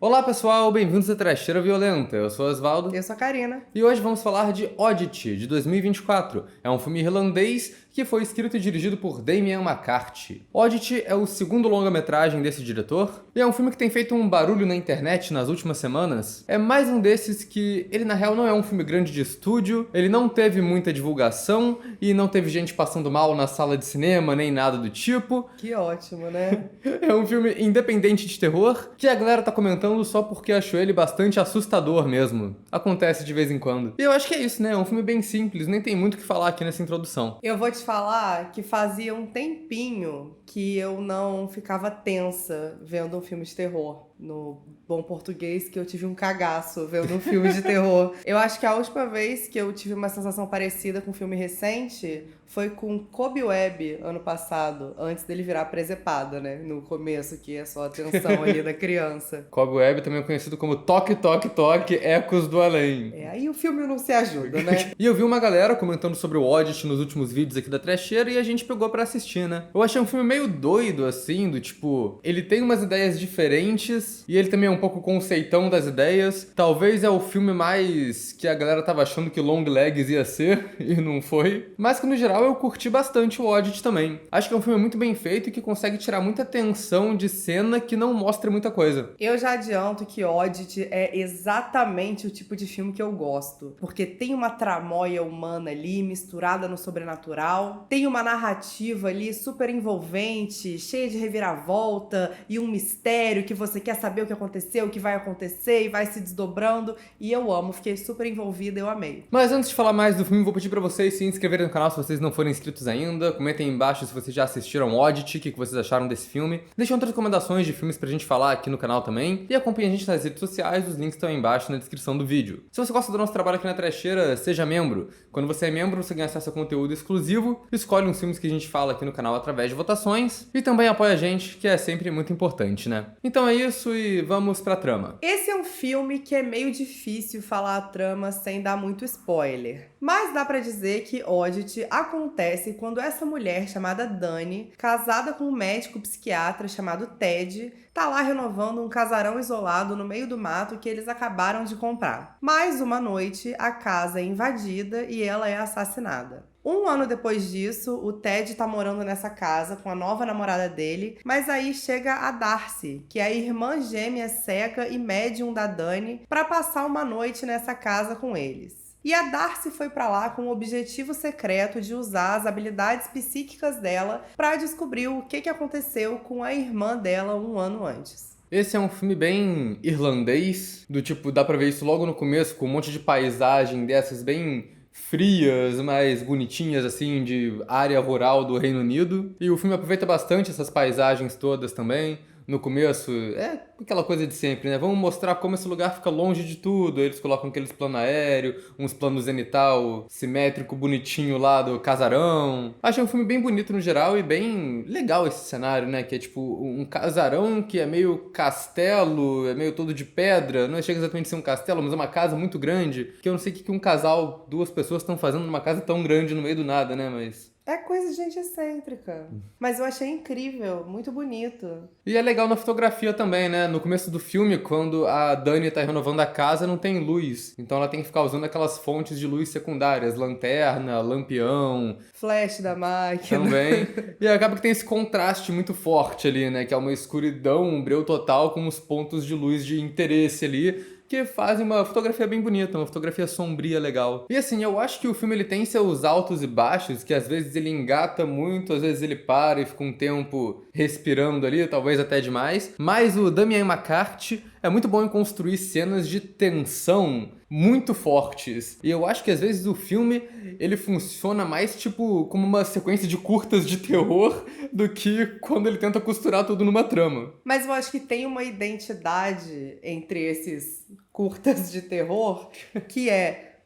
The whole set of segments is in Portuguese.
Olá pessoal, bem-vindos a Trecheira Violenta. Eu sou o Osvaldo. Eu sou a Karina. E hoje vamos falar de Oddity, de 2024. É um filme irlandês que foi escrito e dirigido por Damien McCarthy. Oddity é o segundo longa-metragem desse diretor, e é um filme que tem feito um barulho na internet nas últimas semanas. É mais um desses que, ele na real não é um filme grande de estúdio, ele não teve muita divulgação, e não teve gente passando mal na sala de cinema, nem nada do tipo. Que ótimo, né? É um filme independente de terror, que a galera tá comentando só porque achou ele bastante assustador mesmo. Acontece de vez em quando. E eu acho que é isso, né? É um filme bem simples, nem tem muito o que falar aqui nessa introdução. Eu vou te falar que fazia um tempinho que eu não ficava tensa vendo um filme de terror. No bom português, que eu tive um cagaço vendo um filme de terror. Eu acho que a última vez que eu tive uma sensação parecida com um filme recente foi com Cobweb, ano passado, antes dele virar presepada, né? No começo, que é só a tensão ali da criança. Cobweb, também conhecido como Toque, Toque, Toque, Ecos do Além. Aí o filme não se ajuda, né? E eu vi uma galera comentando sobre o Oddity nos últimos vídeos aqui da Trecheira e a gente pegou pra assistir, né? Eu achei um filme meio doido, assim, do tipo... Ele tem umas ideias diferentes e ele também é um pouco conceitão das ideias. Talvez é o filme mais que a galera tava achando que Longlegs ia ser e não foi. Mas que no geral eu curti bastante o Oddity também. Acho que é um filme muito bem feito e que consegue tirar muita tensão de cena que não mostra muita coisa. Eu já adianto que Oddity é exatamente o tipo de filme que eu gosto. Porque tem uma tramóia humana ali misturada no sobrenatural. Tem uma narrativa ali super envolvente, cheia de reviravolta e um mistério que você quer saber o que aconteceu, o que vai acontecer e vai se desdobrando. E eu amo, fiquei super envolvida, eu amei. Mas antes de falar mais do filme, vou pedir pra vocês se inscreverem no canal se vocês não forem inscritos ainda. Comentem aí embaixo se vocês já assistiram Oddity, o que vocês acharam desse filme. Deixem outras recomendações de filmes pra gente falar aqui no canal também. E acompanhem a gente nas redes sociais, os links estão aí embaixo na descrição do vídeo. Se você gosta do nosso trabalho aqui na Trecheira, seja membro. Quando você é membro, você ganha acesso a conteúdo exclusivo, escolhe uns filmes que a gente fala aqui no canal através de votações e também apoia a gente, que é sempre muito importante, né? Então é isso e vamos pra trama. Esse é um filme que é meio difícil falar a trama sem dar muito spoiler. Mas dá pra dizer que Oddity acontece quando essa mulher chamada Dani, casada com um médico psiquiatra chamado Ted, tá lá renovando um casarão isolado no meio do mato que eles acabaram de comprar. Mais uma noite, a casa é invadida e ela é assassinada. Um ano depois disso, o Ted tá morando nessa casa com a nova namorada dele, mas aí chega a Darcy, que é a irmã gêmea cega e médium da Dani, pra passar uma noite nessa casa com eles. E a Darcy foi pra lá com o objetivo secreto de usar as habilidades psíquicas dela pra descobrir o que aconteceu com a irmã dela um ano antes. Esse é um filme bem irlandês, do tipo, dá pra ver isso logo no começo, com um monte de paisagem dessas bem frias, mais bonitinhas, assim, de área rural do Reino Unido. E o filme aproveita bastante essas paisagens todas também. No começo, é aquela coisa de sempre, né? Vamos mostrar como esse lugar fica longe de tudo. Eles colocam aqueles planos aéreos, uns planos zenital simétrico, bonitinho lá do casarão. Achei um filme bem bonito no geral e bem legal esse cenário, né? Que é tipo um casarão que é meio castelo, é meio todo de pedra. Não chega exatamente a ser um castelo, mas é uma casa muito grande. Que eu não sei o que um casal, duas pessoas estão fazendo numa casa tão grande no meio do nada, né? Mas... É coisa de gente excêntrica. Mas eu achei incrível, muito bonito. E é legal na fotografia também, né? No começo do filme, quando a Dani tá renovando a casa, não tem luz. Então ela tem que ficar usando aquelas fontes de luz secundárias. Lanterna, lampião. Flash da máquina. Também. E acaba que tem esse contraste muito forte ali, né? Que é uma escuridão, um breu total com os pontos de luz de interesse ali. Que fazem uma fotografia bem bonita, uma fotografia sombria legal. E assim, eu acho que o filme ele tem seus altos e baixos, que às vezes ele engata muito, às vezes ele para e fica um tempo respirando ali, talvez até demais. Mas o Damien McCarthy é muito bom em construir cenas de tensão muito fortes. E eu acho que às vezes o filme ele funciona mais tipo como uma sequência de curtas de terror do que quando ele tenta costurar tudo numa trama. Mas eu acho que tem uma identidade entre esses curtas de terror que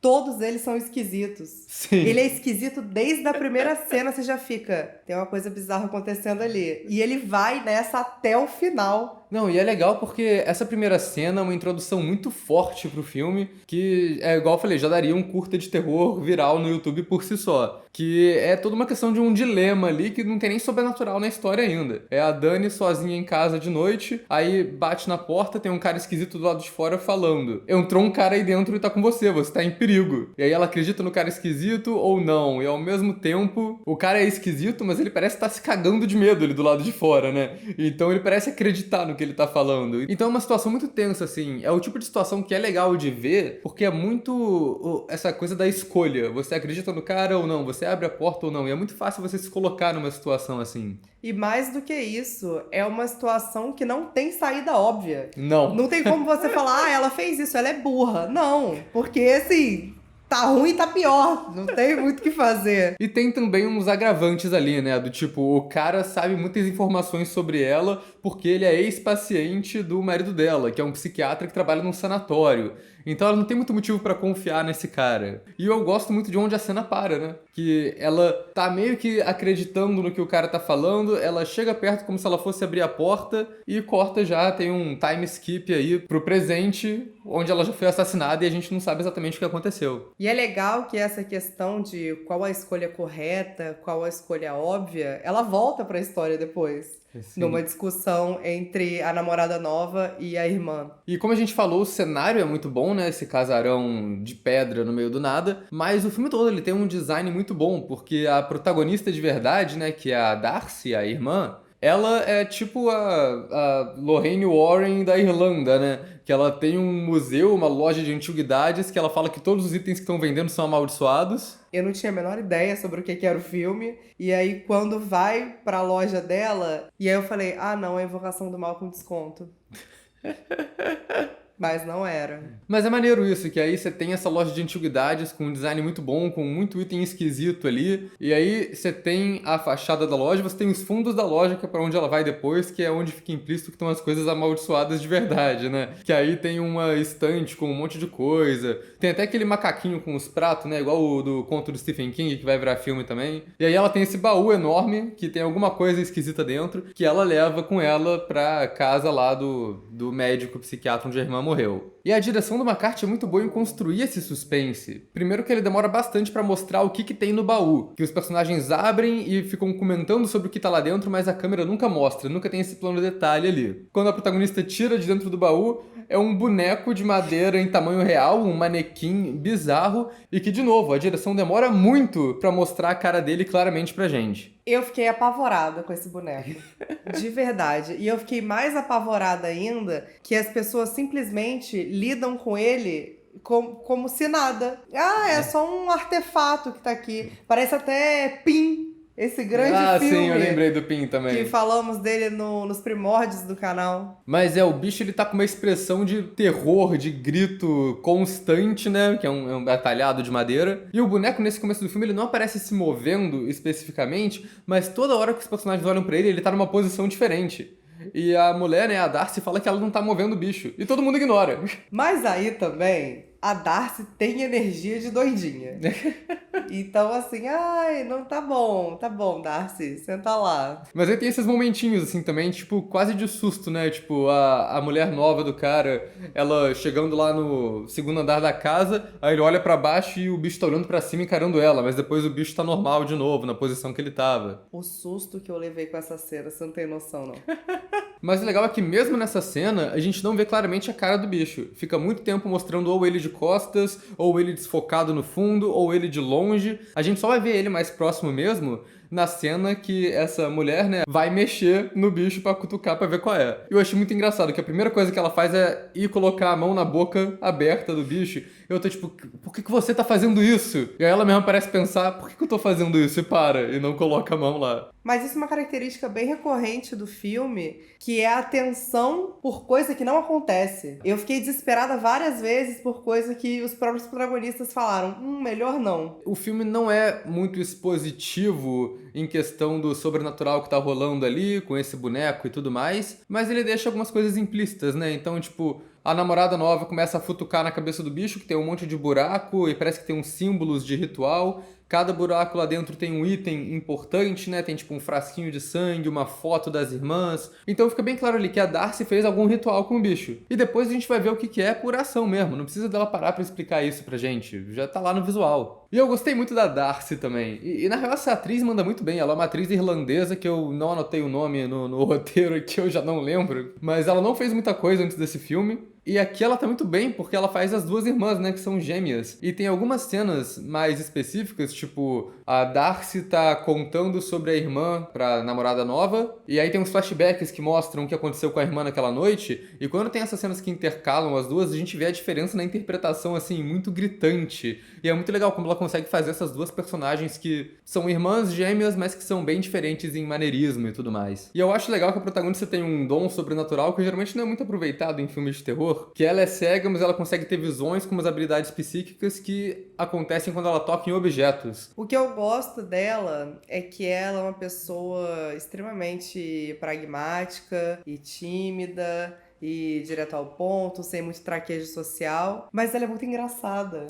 todos eles são esquisitos. Sim. Ele é esquisito desde a primeira cena, você já fica... Tem uma coisa bizarra acontecendo ali. E ele vai nessa até o final. Não, e é legal porque essa primeira cena é uma introdução muito forte pro filme, que é igual eu falei, já daria um curta de terror viral no YouTube por si só. Que é toda uma questão de um dilema ali que não tem nem sobrenatural na história ainda. É a Dani sozinha em casa de noite, aí bate na porta, tem um cara esquisito do lado de fora falando: entrou um cara aí dentro e tá com você tá em perigo. E aí ela acredita no cara esquisito ou não, e ao mesmo tempo o cara é esquisito, mas ele parece estar se cagando de medo ali do lado de fora, né? Então ele parece acreditar no que ele tá falando. Então é uma situação muito tensa, assim. É o tipo de situação que é legal de ver, porque é muito essa coisa da escolha. Você acredita no cara ou não? Você abre a porta ou não? E é muito fácil você se colocar numa situação assim. E mais do que isso, é uma situação que não tem saída óbvia. Não. Não tem como você falar, ah, ela fez isso, ela é burra. Não, porque assim, tá ruim, tá pior. Não tem muito o que fazer. E tem também uns agravantes ali, né? Do tipo, o cara sabe muitas informações sobre ela porque ele é ex-paciente do marido dela, que é um psiquiatra que trabalha num sanatório. Então ela não tem muito motivo pra confiar nesse cara. E eu gosto muito de onde a cena para, né? Que ela tá meio que acreditando no que o cara tá falando, ela chega perto como se ela fosse abrir a porta e corta já, tem um time skip aí pro presente, onde ela já foi assassinada e a gente não sabe exatamente o que aconteceu. E é legal que essa questão de qual a escolha correta, qual a escolha óbvia, ela volta pra história depois. Sim. Numa discussão entre a namorada nova e a irmã. E como a gente falou, o cenário é muito bom, né? Esse casarão de pedra no meio do nada. Mas o filme todo ele tem um design muito bom, porque a protagonista de verdade, né? Que é a Darcy, a irmã, ela é tipo a Lorraine Warren da Irlanda, né? Que ela tem um museu, uma loja de antiguidades, que ela fala que todos os itens que estão vendendo são amaldiçoados. Eu não tinha a menor ideia sobre o que era o filme. E aí, quando vai pra loja dela, e aí eu falei, ah, não, é Invocação do Mal com desconto. Mas não era. Mas é maneiro isso, que aí você tem essa loja de antiguidades com um design muito bom, com muito item esquisito ali. E aí você tem a fachada da loja, você tem os fundos da loja, que é pra onde ela vai depois, que é onde fica implícito que estão as coisas amaldiçoadas de verdade, né? Que aí tem uma estante com um monte de coisa. Tem até aquele macaquinho com os pratos, né? Igual o do conto do Stephen King, que vai virar filme também. E aí ela tem esse baú enorme, que tem alguma coisa esquisita dentro, que ela leva com ela pra casa lá do médico psiquiatra onde a irmã morreu. E a direção do McCarthy é muito boa em construir esse suspense. Primeiro que ele demora bastante pra mostrar o que tem no baú, que os personagens abrem e ficam comentando sobre o que tá lá dentro, mas a câmera nunca mostra, nunca tem esse plano de detalhe ali. Quando a protagonista tira de dentro do baú, é um boneco de madeira em tamanho real, um manequim bizarro, e que, de novo, a direção demora muito pra mostrar a cara dele claramente pra gente. Eu fiquei apavorada com esse boneco. De verdade. E eu fiquei mais apavorada ainda que as pessoas simplesmente lidam com ele como se nada. Ah, é só um artefato que tá aqui. Parece até Pin. Esse grande filme. Sim, eu lembrei do Pin também. Que falamos dele nos primórdios do canal. Mas o bicho ele tá com uma expressão de terror, de grito constante, né? Que é um batalhado de madeira. E o boneco, nesse começo do filme, ele não aparece se movendo especificamente, mas toda hora que os personagens olham pra ele tá numa posição diferente. E a mulher, né, a Darcy, fala que ela não tá movendo o bicho. E todo mundo ignora. Mas aí também, a Darcy tem energia de doidinha. Então, assim, ai, não tá bom, Darcy, senta lá. Mas aí tem esses momentinhos, assim, também, tipo, quase de susto, né? Tipo, a mulher nova do cara, ela chegando lá no segundo andar da casa, aí ele olha pra baixo e o bicho tá olhando pra cima encarando ela, mas depois o bicho tá normal de novo, na posição que ele tava. O susto que eu levei com essa cena, você não tem noção, não. Mas o legal é que mesmo nessa cena, a gente não vê claramente a cara do bicho. Fica muito tempo mostrando ou ele de costas, ou ele desfocado no fundo, ou ele de longe. A gente só vai ver ele mais próximo mesmo na cena que essa mulher, né, vai mexer no bicho pra cutucar pra ver qual é. Eu achei muito engraçado que a primeira coisa que ela faz é ir colocar a mão na boca aberta do bicho. Eu tô tipo, por que você tá fazendo isso? E aí ela mesma parece pensar, por que eu tô fazendo isso? E para, e não coloca a mão lá. Mas isso é uma característica bem recorrente do filme, que é a tensão por coisa que não acontece. Eu fiquei desesperada várias vezes por coisa que os próprios protagonistas falaram, melhor não. O filme não é muito expositivo em questão do sobrenatural que tá rolando ali, com esse boneco e tudo mais, mas ele deixa algumas coisas implícitas, né? Então, tipo, A namorada nova começa a futucar na cabeça do bicho, que tem um monte de buraco e parece que tem uns símbolos de ritual. Cada buraco lá dentro tem um item importante, né? Tem tipo um frasquinho de sangue, uma foto das irmãs. Então fica bem claro ali que a Darcy fez algum ritual com o bicho. E depois a gente vai ver o que é por ação mesmo. Não precisa dela parar pra explicar isso pra gente. Já tá lá no visual. E eu gostei muito da Darcy também. E na real essa atriz manda muito bem. Ela é uma atriz irlandesa que eu não anotei o nome no roteiro e que eu já não lembro. Mas ela não fez muita coisa antes desse filme. E aqui ela tá muito bem, porque ela faz as duas irmãs, né, que são gêmeas. E tem algumas cenas mais específicas, tipo, a Darcy tá contando sobre a irmã pra namorada nova, e aí tem uns flashbacks que mostram o que aconteceu com a irmã naquela noite, e quando tem essas cenas que intercalam as duas, a gente vê a diferença na interpretação, assim, muito gritante. E é muito legal como ela consegue fazer essas duas personagens que são irmãs gêmeas, mas que são bem diferentes em maneirismo e tudo mais. E eu acho legal que a protagonista tem um dom sobrenatural que geralmente não é muito aproveitado em filmes de terror, que ela é cega, mas ela consegue ter visões com umas habilidades psíquicas que acontecem quando ela toca em objetos. O que eu gosto dela é que ela é uma pessoa extremamente pragmática e tímida e direto ao ponto, sem muito traquejo social, mas ela é muito engraçada.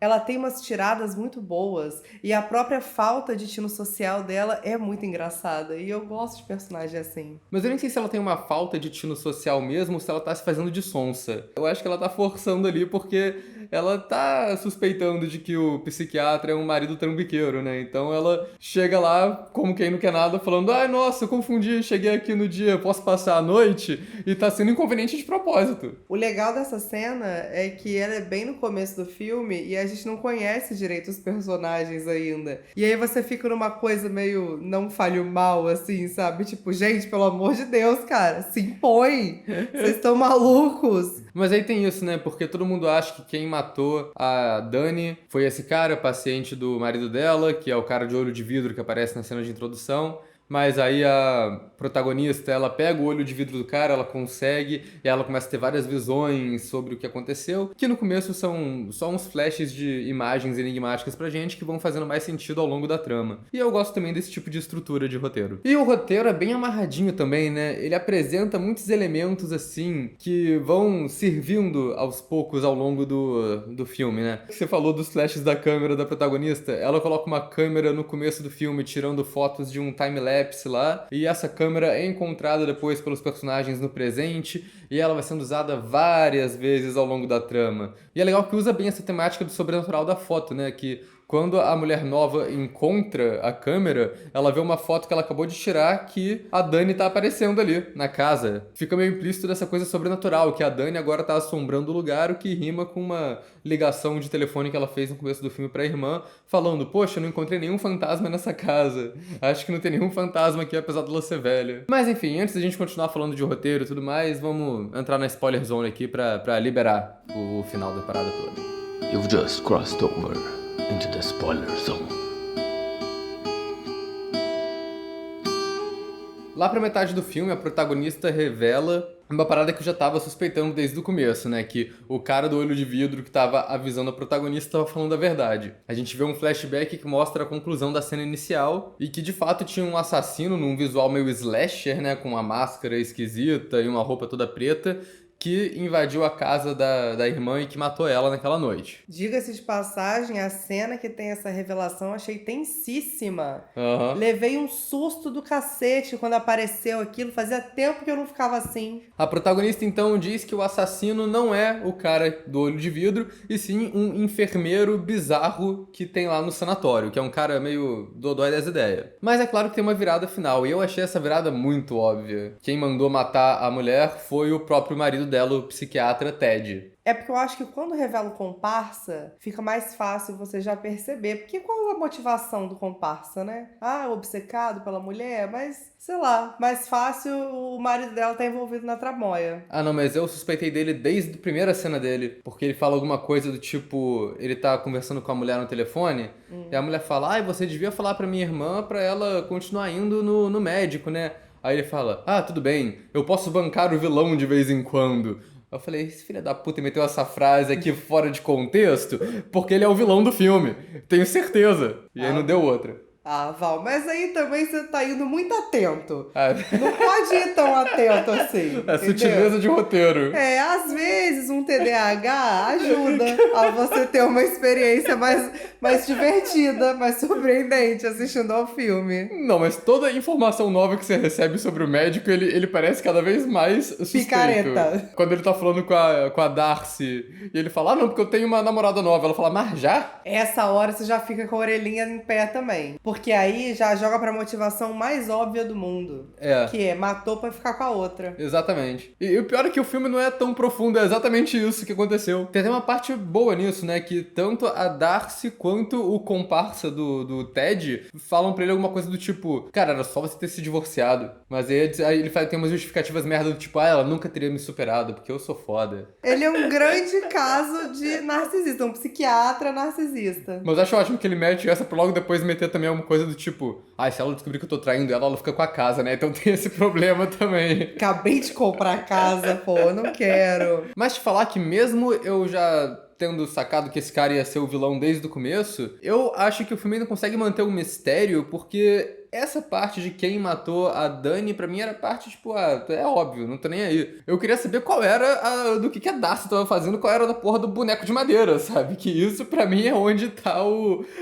Ela tem umas tiradas muito boas e a própria falta de tino social dela é muito engraçada e eu gosto de personagem assim. Mas eu nem sei se ela tem uma falta de tino social mesmo ou se ela tá se fazendo de sonsa. Eu acho que ela tá forçando ali porque ela tá suspeitando de que o psiquiatra é um marido trambiqueiro, né? Então ela chega lá como quem não quer nada, falando: ai, nossa, eu confundi, cheguei aqui no dia, posso passar a noite? E tá sendo inconveniente de propósito. O legal dessa cena é que ela é bem no começo do filme e a gente não conhece direito os personagens ainda. E aí você fica numa coisa meio não falho mal, assim, sabe? Tipo, gente, pelo amor de Deus, cara, se impõe! Vocês estão malucos! Mas aí tem isso, né? Porque todo mundo acha que quem matou a Dani foi esse cara, paciente do marido dela, que é o cara de olho de vidro que aparece na cena de introdução. Mas aí a protagonista, ela pega o olho de vidro do cara, ela consegue, e ela começa a ter várias visões sobre o que aconteceu, que no começo são só uns flashes de imagens enigmáticas pra gente que vão fazendo mais sentido ao longo da trama. E eu gosto também desse tipo de estrutura de roteiro. E o roteiro é bem amarradinho também, né? Ele apresenta muitos elementos, assim, que vão servindo aos poucos ao longo do filme, né? Você falou dos flashes da câmera da protagonista, ela coloca uma câmera no começo do filme tirando fotos de um time-lapse lá, e essa câmera é encontrada depois pelos personagens no presente, e ela vai sendo usada várias vezes ao longo da trama. E é legal que usa bem essa temática do sobrenatural da foto, né? Que quando a mulher nova encontra a câmera, ela vê uma foto que ela acabou de tirar que a Dani tá aparecendo ali na casa. Fica meio implícito dessa coisa sobrenatural, que a Dani agora tá assombrando o lugar, o que rima com uma ligação de telefone que ela fez no começo do filme pra irmã, falando: poxa, eu não encontrei nenhum fantasma nessa casa. Acho que não tem nenhum fantasma aqui, apesar dela ser velha. Mas enfim, antes da gente continuar falando de roteiro e tudo mais, vamos entrar na spoiler zone aqui pra liberar o final da parada toda. You've just crossed over into the spoiler zone. Lá pra metade do filme, a protagonista revela uma parada que eu já tava suspeitando desde o começo, né? Que o cara do olho de vidro que tava avisando a protagonista tava falando a verdade. A gente vê um flashback que mostra a conclusão da cena inicial e que de fato tinha um assassino num visual meio slasher, né? Com uma máscara esquisita e uma roupa toda preta, que invadiu a casa da irmã e que matou ela naquela noite. Diga-se de passagem, a cena que tem essa revelação eu achei tensíssima. Uhum. Levei um susto do cacete quando apareceu aquilo. Fazia tempo que eu não ficava assim. A protagonista então diz que o assassino não é o cara do olho de vidro, e sim um enfermeiro bizarro que tem lá no sanatório, que é um cara meio dodói das ideias. Mas é claro que tem uma virada final, e eu achei essa virada muito óbvia. Quem mandou matar a mulher foi o próprio marido dela, o psiquiatra Ted. É porque eu acho que quando revela o comparsa, fica mais fácil você já perceber. Porque qual a motivação do comparsa, né? Ah, obcecado pela mulher, mas, sei lá, mais fácil o marido dela tá envolvido na tramóia. Ah, não, mas eu suspeitei dele desde a primeira cena dele. Porque ele fala alguma coisa do tipo, ele tá conversando com a mulher no telefone, e a mulher fala: ai, você devia falar pra minha irmã pra ela continuar indo no médico, né? Aí ele fala: ah, tudo bem, eu posso bancar o vilão de vez em quando. Eu falei: esse filho da puta meteu essa frase aqui fora de contexto porque ele é o vilão do filme. Tenho certeza. E aí não deu outra. Ah, Val, mas aí também você tá indo muito atento. Ah, Não pode ir tão atento assim. é entendeu? sutileza de roteiro. Às vezes um TDAH ajuda a você ter uma experiência mais divertida, mais surpreendente assistindo ao filme. Não, mas toda informação nova que você recebe sobre o médico, ele parece cada vez mais suspeito. Picareta. Quando ele tá falando com a Darcy, e ele fala, não, porque eu tenho uma namorada nova. Ela fala, mas já? Essa hora você já fica com a orelhinha em pé também. Porque aí já joga pra motivação mais óbvia do mundo. É. Que é, matou pra ficar com a outra. Exatamente. E o pior é que o filme não é tão profundo, é exatamente isso que aconteceu. Tem até uma parte boa nisso, né? Que tanto a Darcy quanto o comparsa do Ted falam pra ele alguma coisa do tipo, cara, era só você ter se divorciado. Mas aí ele tem umas justificativas merda do tipo, ela nunca teria me superado, porque eu sou foda. Ele é um grande caso de narcisista, um psiquiatra narcisista. Mas eu acho ótimo que ele mete essa pra logo depois meter também alguma coisa do tipo, se ela descobrir que eu tô traindo ela fica com a casa, né? Então tem esse problema também. Acabei de comprar casa, pô, não quero. Mas te falar que mesmo eu já tendo sacado que esse cara ia ser o vilão desde o começo, eu acho que o filme ainda consegue manter um mistério, porque essa parte de quem matou a Dani, pra mim, era parte, tipo, é óbvio, não tô nem aí. Eu queria saber qual era do que a Darcy tava fazendo, qual era da porra do boneco de madeira, sabe? Que isso, pra mim, é onde tá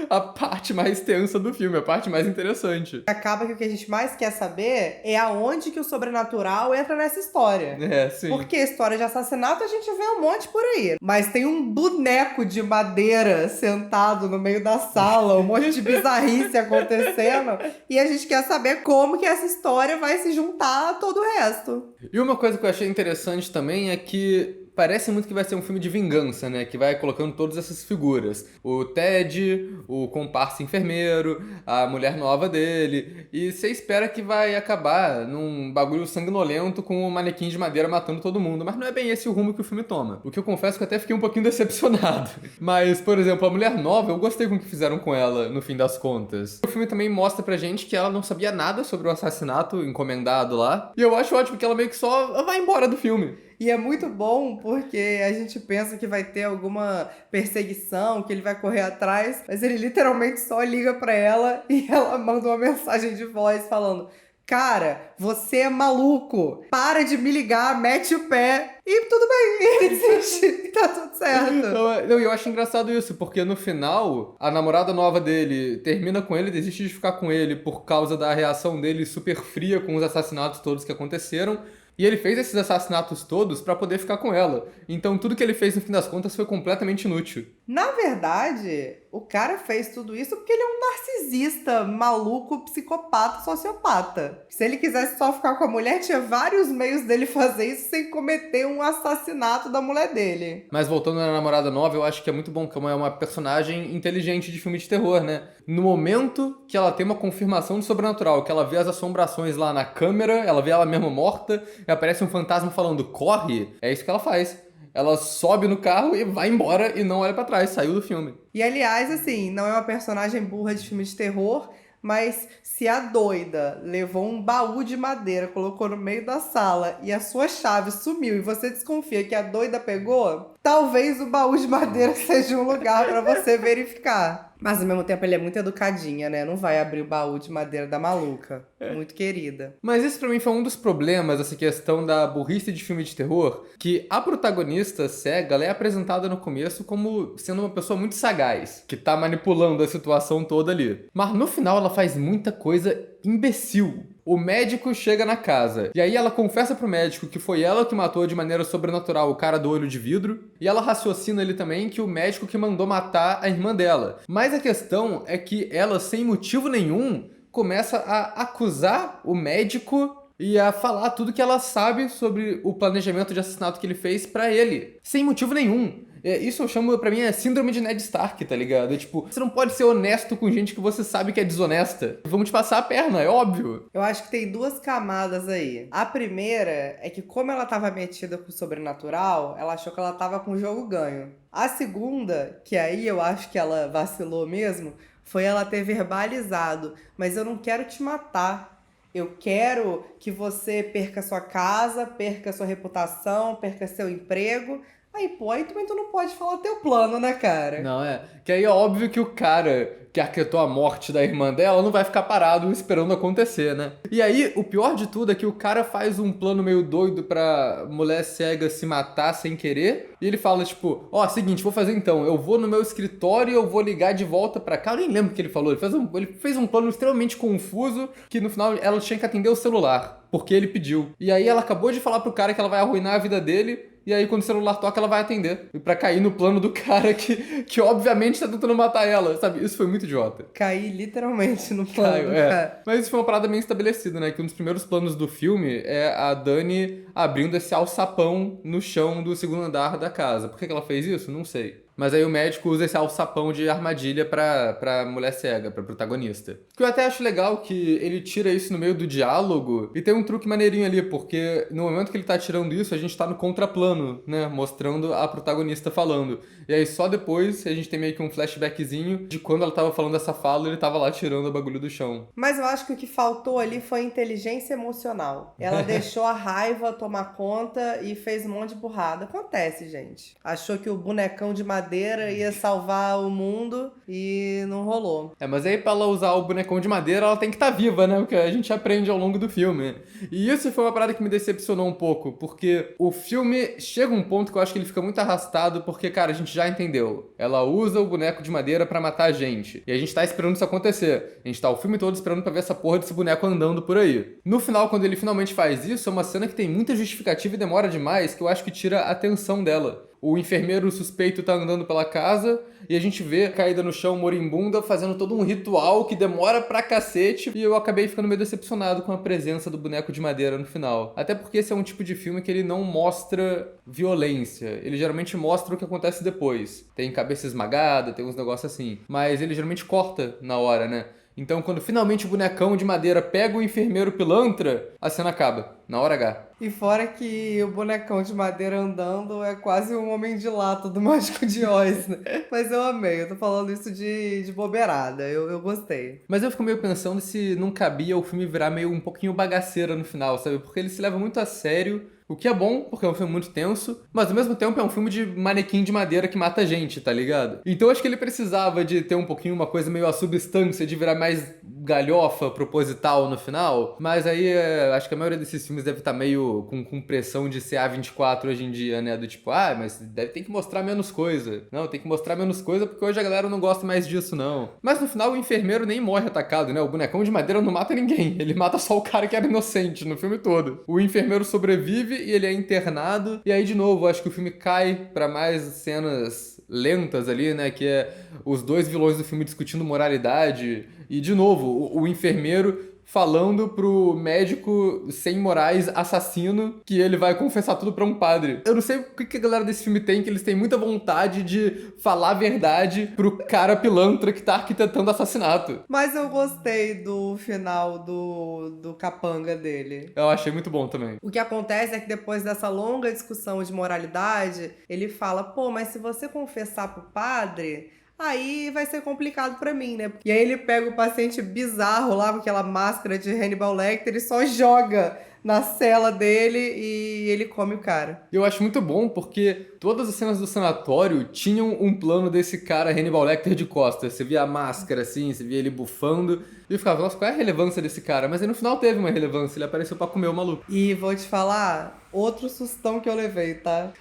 a parte mais tensa do filme, a parte mais interessante. Acaba que o que a gente mais quer saber é aonde que o sobrenatural entra nessa história. É, sim. Porque história de assassinato a gente vê um monte por aí. Mas tem um boneco de madeira sentado no meio da sala, um monte de bizarrice acontecendo. E a gente quer saber como que essa história vai se juntar a todo o resto. E uma coisa que eu achei interessante também é que parece muito que vai ser um filme de vingança, né? Que vai colocando todas essas figuras. O Ted, o comparsa enfermeiro, a mulher nova dele. E você espera que vai acabar num bagulho sanguinolento com o manequim de madeira matando todo mundo. Mas não é bem esse o rumo que o filme toma. O que eu confesso que eu até fiquei um pouquinho decepcionado. Mas, por exemplo, a mulher nova, eu gostei com o que fizeram com ela, no fim das contas. O filme também mostra pra gente que ela não sabia nada sobre o assassinato encomendado lá. E eu acho ótimo que ela meio que só vai embora do filme. E é muito bom porque a gente pensa que vai ter alguma perseguição, que ele vai correr atrás, mas ele literalmente só liga pra ela e ela manda uma mensagem de voz falando: cara, você é maluco, para de me ligar, mete o pé. E tudo bem, ele desiste e tá tudo certo. Não, eu acho engraçado isso, porque no final, a namorada nova dele termina com ele, desiste de ficar com ele por causa da reação dele super fria com os assassinatos todos que aconteceram. E ele fez esses assassinatos todos pra poder ficar com ela. Então tudo que ele fez no fim das contas foi completamente inútil. Na verdade, o cara fez tudo isso porque ele é um narcisista, maluco, psicopata, sociopata. Se ele quisesse só ficar com a mulher, tinha vários meios dele fazer isso sem cometer um assassinato da mulher dele. Mas voltando na namorada nova, eu acho que é muito bom, que é uma personagem inteligente de filme de terror, né? No momento que ela tem uma confirmação do sobrenatural, que ela vê as assombrações lá na câmera, ela vê ela mesma morta, e aparece um fantasma falando, corre, é isso que ela faz. Ela sobe no carro e vai embora e não olha pra trás, saiu do filme. E aliás, assim, não é uma personagem burra de filme de terror, mas se a doida levou um baú de madeira, colocou no meio da sala e a sua chave sumiu e você desconfia que a doida pegou, talvez o baú de madeira seja um lugar pra você verificar. Mas ao mesmo tempo ele é muito educadinha, né? Não vai abrir o baú de madeira da maluca. Muito querida. Mas esse pra mim foi um dos problemas, essa questão da burrice de filme de terror, que a protagonista cega, ela é apresentada no começo como sendo uma pessoa muito sagaz, que tá manipulando a situação toda ali. Mas no final ela faz muita coisa imbecil. O médico chega na casa, e aí ela confessa pro médico que foi ela que matou de maneira sobrenatural o cara do olho de vidro, e ela raciocina ali também que o médico que mandou matar a irmã dela. Mas a questão é que ela, sem motivo nenhum, começa a acusar o médico e a falar tudo que ela sabe sobre o planejamento de assassinato que ele fez pra ele, sem motivo nenhum. Isso eu chamo, pra mim, é síndrome de Ned Stark, tá ligado? É tipo, você não pode ser honesto com gente que você sabe que é desonesta. Vamos te passar a perna, é óbvio. Eu acho que tem duas camadas aí. A primeira é que como ela tava metida com o sobrenatural, ela achou que ela tava com o jogo ganho. A segunda, que aí eu acho que ela vacilou mesmo, foi ela ter verbalizado: mas eu não quero te matar. Eu quero que você perca sua casa, perca sua reputação, perca seu emprego. Aí, pô, aí também tu não pode falar teu plano, né, cara? Não, que aí é óbvio que o cara que arquitetou a morte da irmã dela não vai ficar parado esperando acontecer, né? E aí, o pior de tudo é que o cara faz um plano meio doido pra mulher cega se matar sem querer. E ele fala, tipo, seguinte, vou fazer então. Eu vou no meu escritório e eu vou ligar de volta pra cá. Eu nem lembro o que ele falou. Ele fez um plano extremamente confuso que no final ela tinha que atender o celular. Porque ele pediu. E aí ela acabou de falar pro cara que ela vai arruinar a vida dele. E aí, quando o celular toca, ela vai atender. E pra cair no plano do cara que obviamente tá tentando matar ela, sabe? Isso foi muito idiota. Caí literalmente no plano, cara. Mas isso foi uma parada meio estabelecida, né? Que um dos primeiros planos do filme é a Dani abrindo esse alçapão no chão do segundo andar da casa. Por que ela fez isso? Não sei. Mas aí o médico usa esse alçapão de armadilha pra mulher cega, pra protagonista. Que eu até acho legal que ele tira isso no meio do diálogo e tem um truque maneirinho ali, porque no momento que ele tá tirando isso, a gente tá no contraplano, né? Mostrando a protagonista falando. E aí só depois a gente tem meio que um flashbackzinho de quando ela tava falando essa fala e ele tava lá tirando o bagulho do chão. Mas eu acho que o que faltou ali foi inteligência emocional. Ela deixou a raiva tomar conta e fez um monte de burrada. Acontece, gente. Achou que o bonecão de madeira ia salvar o mundo e não rolou. Mas aí pra ela usar o bonecão de madeira, ela tem que estar viva, né? O que a gente aprende ao longo do filme. E isso foi uma parada que me decepcionou um pouco, porque o filme chega um ponto que eu acho que ele fica muito arrastado, porque, cara, a gente já entendeu. Ela usa o boneco de madeira pra matar a gente. E a gente tá esperando isso acontecer. A gente tá o filme todo esperando pra ver essa porra desse boneco andando por aí. No final, quando ele finalmente faz isso, é uma cena que tem muita justificativa e demora demais, que eu acho que tira a atenção dela. O enfermeiro suspeito tá andando pela casa e a gente vê caída no chão moribunda fazendo todo um ritual que demora pra cacete e eu acabei ficando meio decepcionado com a presença do boneco de madeira no final. Até porque esse é um tipo de filme que ele não mostra violência, ele geralmente mostra o que acontece depois. Tem cabeça esmagada, tem uns negócios assim, mas ele geralmente corta na hora, né? Então, quando finalmente o bonecão de madeira pega o enfermeiro pilantra, a cena acaba, na hora H. E fora que o bonecão de madeira andando é quase um homem de lata do Mágico de Oz, né? Mas eu amei, eu tô falando isso de bobeirada, eu gostei. Mas eu fico meio pensando se não cabia o filme virar meio um pouquinho bagaceira no final, sabe? Porque ele se leva muito a sério. O que é bom, porque é um filme muito tenso, mas ao mesmo tempo é um filme de manequim de madeira que mata gente, tá ligado? Então acho que ele precisava de ter um pouquinho uma coisa meio a substância, de virar mais galhofa, proposital no final. Mas aí acho que a maioria desses filmes deve estar meio com pressão de ser A24 hoje em dia, né? Do tipo, mas tem que mostrar menos coisa. Não, tem que mostrar menos coisa porque hoje a galera não gosta mais disso, não. Mas no final o enfermeiro nem morre atacado, né? O bonecão de madeira não mata ninguém. Ele mata só o cara que era inocente no filme todo. O enfermeiro sobrevive e ele é internado. E aí, de novo, acho que o filme cai pra mais cenas lentas ali, né? Que é os dois vilões do filme discutindo moralidade. E, de novo, o enfermeiro falando pro médico sem morais assassino que ele vai confessar tudo pra um padre. Eu não sei o que a galera desse filme tem, que eles têm muita vontade de falar a verdade pro cara pilantra que tá arquitetando assassinato. Mas eu gostei do final do capanga dele. Eu achei muito bom também. O que acontece é que depois dessa longa discussão de moralidade, ele fala, mas se você confessar pro padre, aí vai ser complicado pra mim, né? E aí ele pega o paciente bizarro lá com aquela máscara de Hannibal Lecter e só joga na cela dele e ele come o cara. Eu acho muito bom porque todas as cenas do sanatório tinham um plano desse cara Hannibal Lecter de costas. Você via a máscara assim, você via ele bufando e eu ficava, nossa, qual é a relevância desse cara? Mas aí no final teve uma relevância, ele apareceu pra comer o maluco. E vou te falar, outro sustão que eu levei, tá?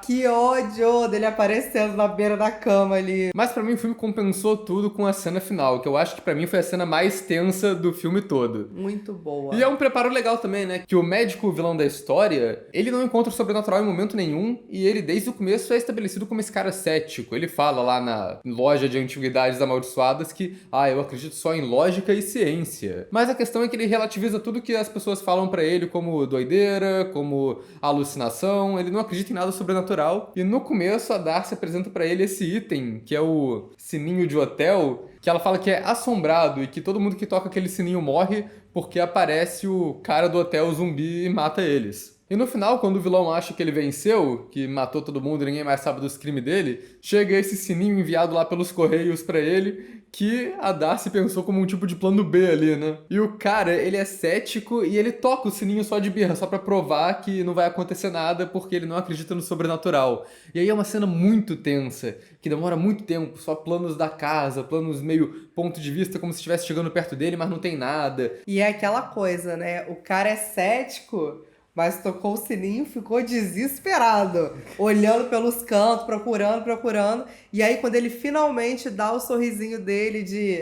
Que ódio dele aparecendo na beira da cama ali. Mas pra mim o filme compensou tudo com a cena final, que eu acho que pra mim foi a cena mais tensa do filme todo. Muito boa. E é um preparo legal também, né? Que o médico, o vilão da história, ele não encontra o sobrenatural em momento nenhum e ele desde o começo é estabelecido como esse cara cético. Ele fala lá na loja de antiguidades amaldiçoadas que, eu acredito só em lógica e ciência. Mas a questão é que ele relativiza tudo que as pessoas falam pra ele como doideira, como alucinação, ele não acredita em nada sobrenatural. E no começo a Darcy apresenta pra ele esse item, que é o sininho de hotel, que ela fala que é assombrado e que todo mundo que toca aquele sininho morre porque aparece o cara do hotel zumbi e mata eles. E no final, quando o vilão acha que ele venceu, que matou todo mundo e ninguém mais sabe dos crimes dele, chega esse sininho enviado lá pelos correios pra ele, que a Darcy pensou como um tipo de plano B ali, né? E o cara, ele é cético e ele toca o sininho só de birra, só pra provar que não vai acontecer nada porque ele não acredita no sobrenatural. E aí é uma cena muito tensa, que demora muito tempo, só planos da casa, planos meio ponto de vista como se estivesse chegando perto dele, mas não tem nada. E é aquela coisa, né? O cara é cético, mas tocou o sininho, ficou desesperado, olhando pelos cantos, procurando. E aí, quando ele finalmente dá o sorrisinho dele de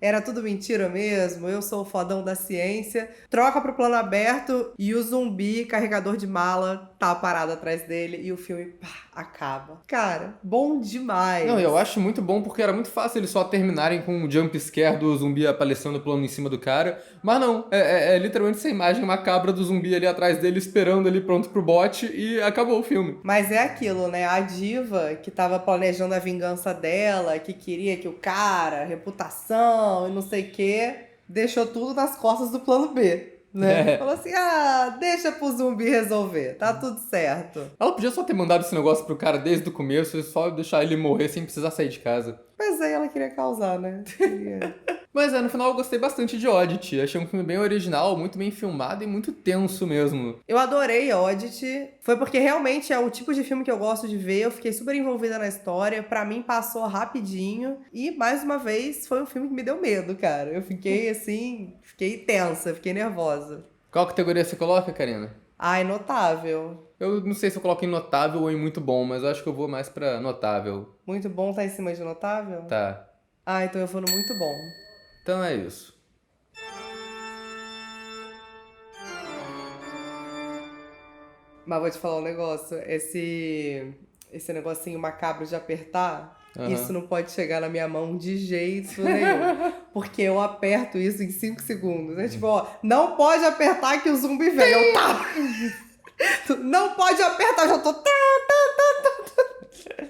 era tudo mentira mesmo, eu sou o fodão da ciência, troca pro plano aberto e o zumbi, carregador de mala, tá parado atrás dele e o filme, acaba. Cara, bom demais. Não, eu acho muito bom porque era muito fácil eles só terminarem com um jump scare do zumbi aparecendo pulando em cima do cara. Mas não, é literalmente essa imagem macabra do zumbi ali atrás dele, esperando ali pronto pro bote e acabou o filme. Mas é aquilo, né? A diva que tava planejando a vingança dela, que queria que o cara, reputação e não sei o quê, deixou tudo nas costas do plano B. Né? Falou assim, deixa pro zumbi resolver, tá tudo certo. Ela podia só ter mandado esse negócio pro cara desde o começo e só deixar ele morrer sem precisar sair de casa. Mas aí ela queria causar, né? Mas no final eu gostei bastante de Oddity. Achei um filme bem original, muito bem filmado e muito tenso mesmo. Eu adorei Oddity. Foi porque realmente é o tipo de filme que eu gosto de ver. Eu fiquei super envolvida na história. Pra mim passou rapidinho. E, mais uma vez, foi um filme que me deu medo, cara. Eu fiquei assim, fiquei tensa, fiquei nervosa. Qual categoria você coloca, Karina? Ai, notável. Eu não sei se eu coloco em notável ou em muito bom, mas eu acho que eu vou mais pra notável. Muito bom tá em cima de notável? Tá. Então eu vou no muito bom. Então é isso. Mas vou te falar um negócio. Esse negocinho macabro de apertar, isso não pode chegar na minha mão de jeito nenhum. Porque eu aperto isso em 5 segundos. É tipo, não pode apertar que o zumbi vem. Não pode apertar, já tô...